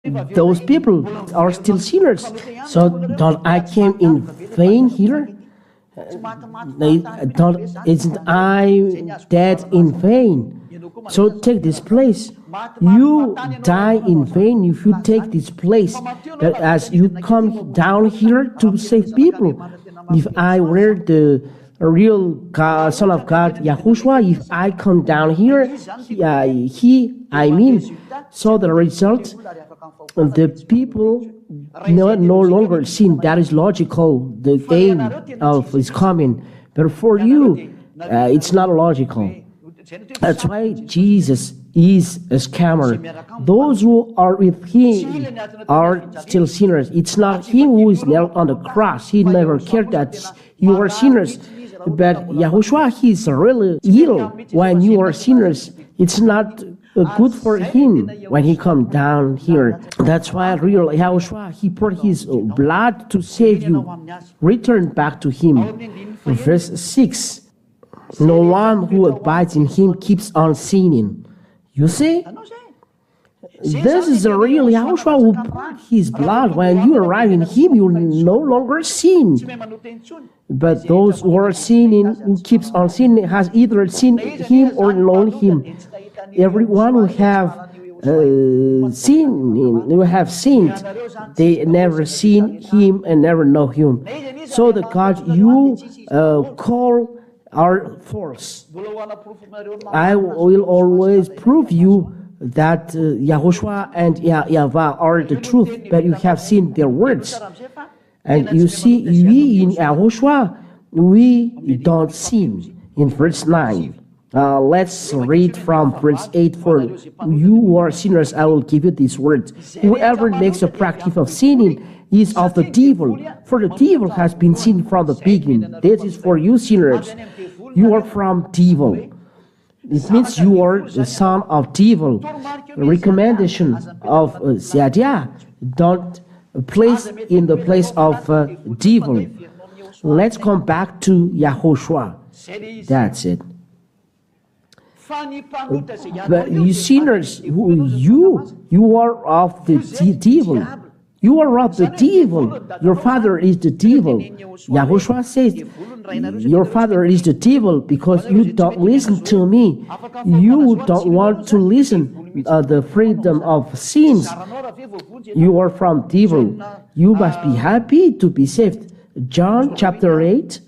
those people are still sinners. So don't I came in vain here? Isn't I dead in vain? So take this place. You die in vain if you take this place. That as you come down here to save people. If I were the real God, Son of God, Yahushua, if I come down here, so the result, the people no longer sin. That is logical, the aim of his coming. But for you, it's not logical. That's why Jesus is a scammer. Those who are with him are still sinners. It's not him who is nailed on the cross. He never cared that you are sinners. But Yahushua, he is really ill when you are sinners. It's not good for him when he come down here. That's why real Yahushua, he poured his blood to save you. Return back to him. Verse 6. No one who abides in him keeps on sinning. You see? This is the real Yahushua who poured his blood. When you arrive in him, you no longer sin. But those who are sinning, who keeps on sinning, has either seen him or known him. Everyone who have sinned, they never seen him and never know him. So the God you call are false. I will always prove you that Yahushua and Yahweh are the truth, but you have seen their words. And you see, we in Yahushua, we don't sin. In verse 9. Let's read from verse 8. For you who are sinners, I will give you these words. Whoever makes a practice of sinning is of the devil, for the devil has been sin from the beginning. This is for you sinners. You are from devil. It means you are the son of devil. The recommendation of Ziadia, don't place in the place of devil. Let's come back to Yahushua. That's it. But you sinners, you are of the devil. You are of the devil. Your father is the devil. Yahushua says, your father is the devil because you don't listen to me. You don't want to listen the freedom of sins. You are from devil. You must be happy to be saved. John chapter 8.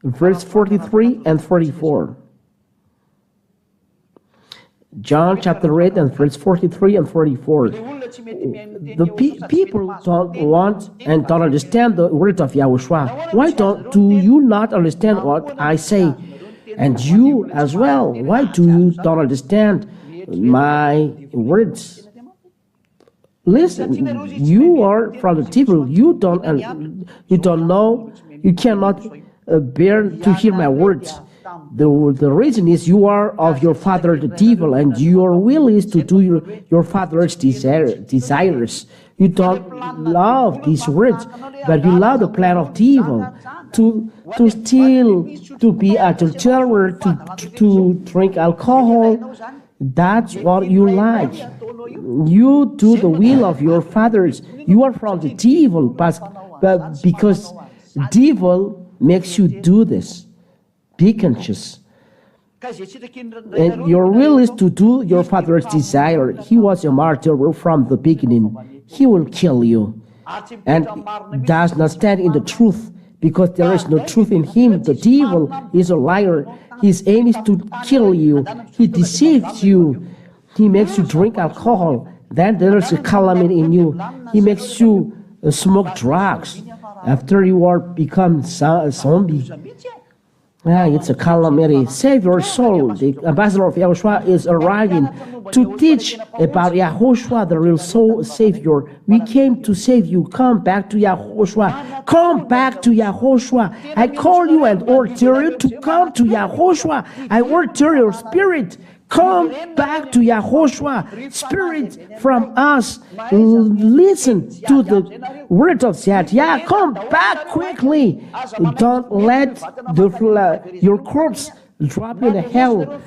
Verse 43 and 44. John chapter 8 and verse 43 and 44. The people don't want and don't understand the word of Yahushua. Why do you not understand what I say? And you as well. Why do you don't understand my words? Listen, you are from the devil. You don't know. You cannot bear to hear my words. The reason is you are of your father the devil, and your will is to do your father's desires. You don't love these words, but you love the plan of the evil, to steal, to be a adulterer, to drink alcohol. That's what you like. You do the will of your fathers. You are from the devil, but because devil makes you do this. Be conscious. And your will is to do your father's desire. He was a martyr from the beginning. He will kill you. And does not stand in the truth, because there is no truth in him. The devil is a liar. His aim is to kill you. He deceives you. He makes you drink alcohol. Then there is a calamity in you. He makes you smoke drugs. After you are become a zombie. It's a calamity. Save your soul. The ambassador of Yahushua is arriving to teach about Yahushua, the real soul Savior. We came to save you. Come back to Yahushua. Come back to Yahushua. I call you and order you to come to Yahushua. I order your spirit. Come back to Yahushua. Spirit from us. Listen to the word of Ziadia. Come back quickly. Don't let your corpse drop you in hell.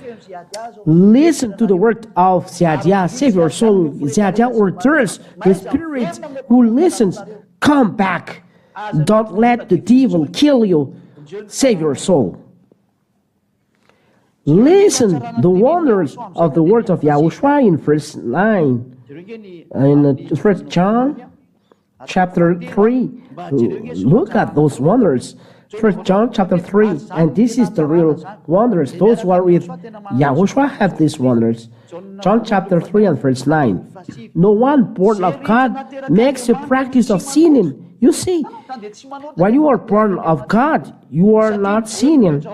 Listen to the word of Ziadia, save your soul. Ziadia orders the spirit who listens, come back. Don't let the devil kill you. Save your soul. Listen the wonders of the word of Yahushua in verse 9. In 1 John chapter 3. Look at those wonders. 1 John chapter 3, and this is the real wonders. Those who are with Yahushua have these wonders. John chapter 3 and verse 9. No one born of God makes a practice of sinning. You see, when you are born of God, you are not sinning,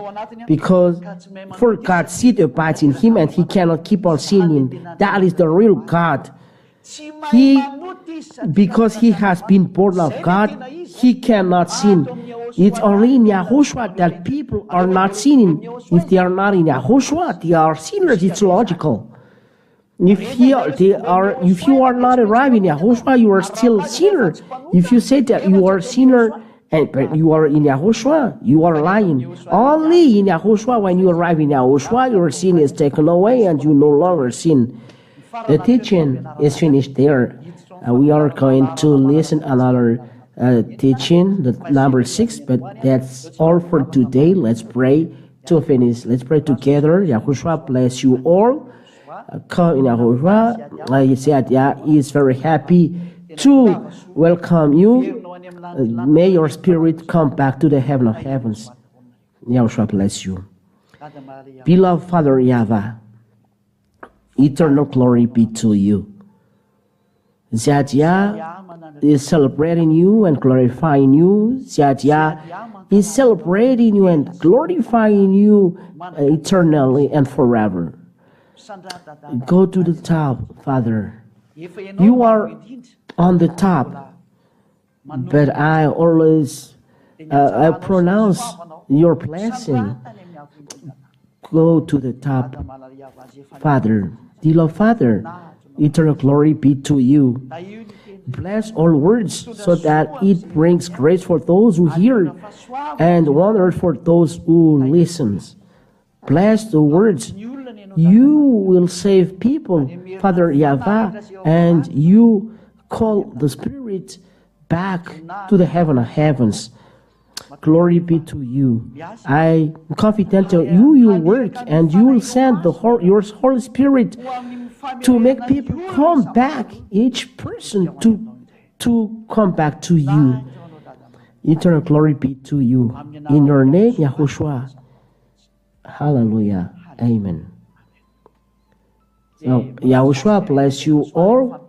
because for God's seed abides in him and he cannot keep on sinning. That is the real God. Because he has been born of God, he cannot sin. It's only in Yahushua that people are not sinning. If they are not in Yahushua, they are sinners. It's logical. If you are not arrived in Yahushua, you are still a sinner. If you say that you are a sinner but you are in Yahushua, you are lying. Only in Yahushua, when you arrive in Yahushua, your sin is taken away and you no longer sin. The teaching is finished there. We are going to listen another teaching, the number 6, but that's all for today. Let's pray to finish. Let's pray together. Yahushua bless you all. Come in Yahushua. Ziadia is very happy to welcome you. May your spirit come back to the heaven of heavens. Yahushua bless you. Beloved Father Yahweh, eternal glory be to you. Ziadia is celebrating you and glorifying you. Ziadia is celebrating you and glorifying you eternally and forever. Go to the top, Father. You are on the top, but I always I pronounce your blessing. Go to the top, Father. Dear Father, eternal glory be to you. Bless all words so that it brings grace for those who hear and wonder for those who listen. Bless the words. You will save people, Father Yahweh, and you call the Spirit back to the heaven of heavens. Glory be to you. I am confident that you will work and you will send your Holy Spirit to make people come back, each person to come back to you. Eternal glory be to you. In your name, Yahushua. Hallelujah. Amen. So, Yahushua bless you all.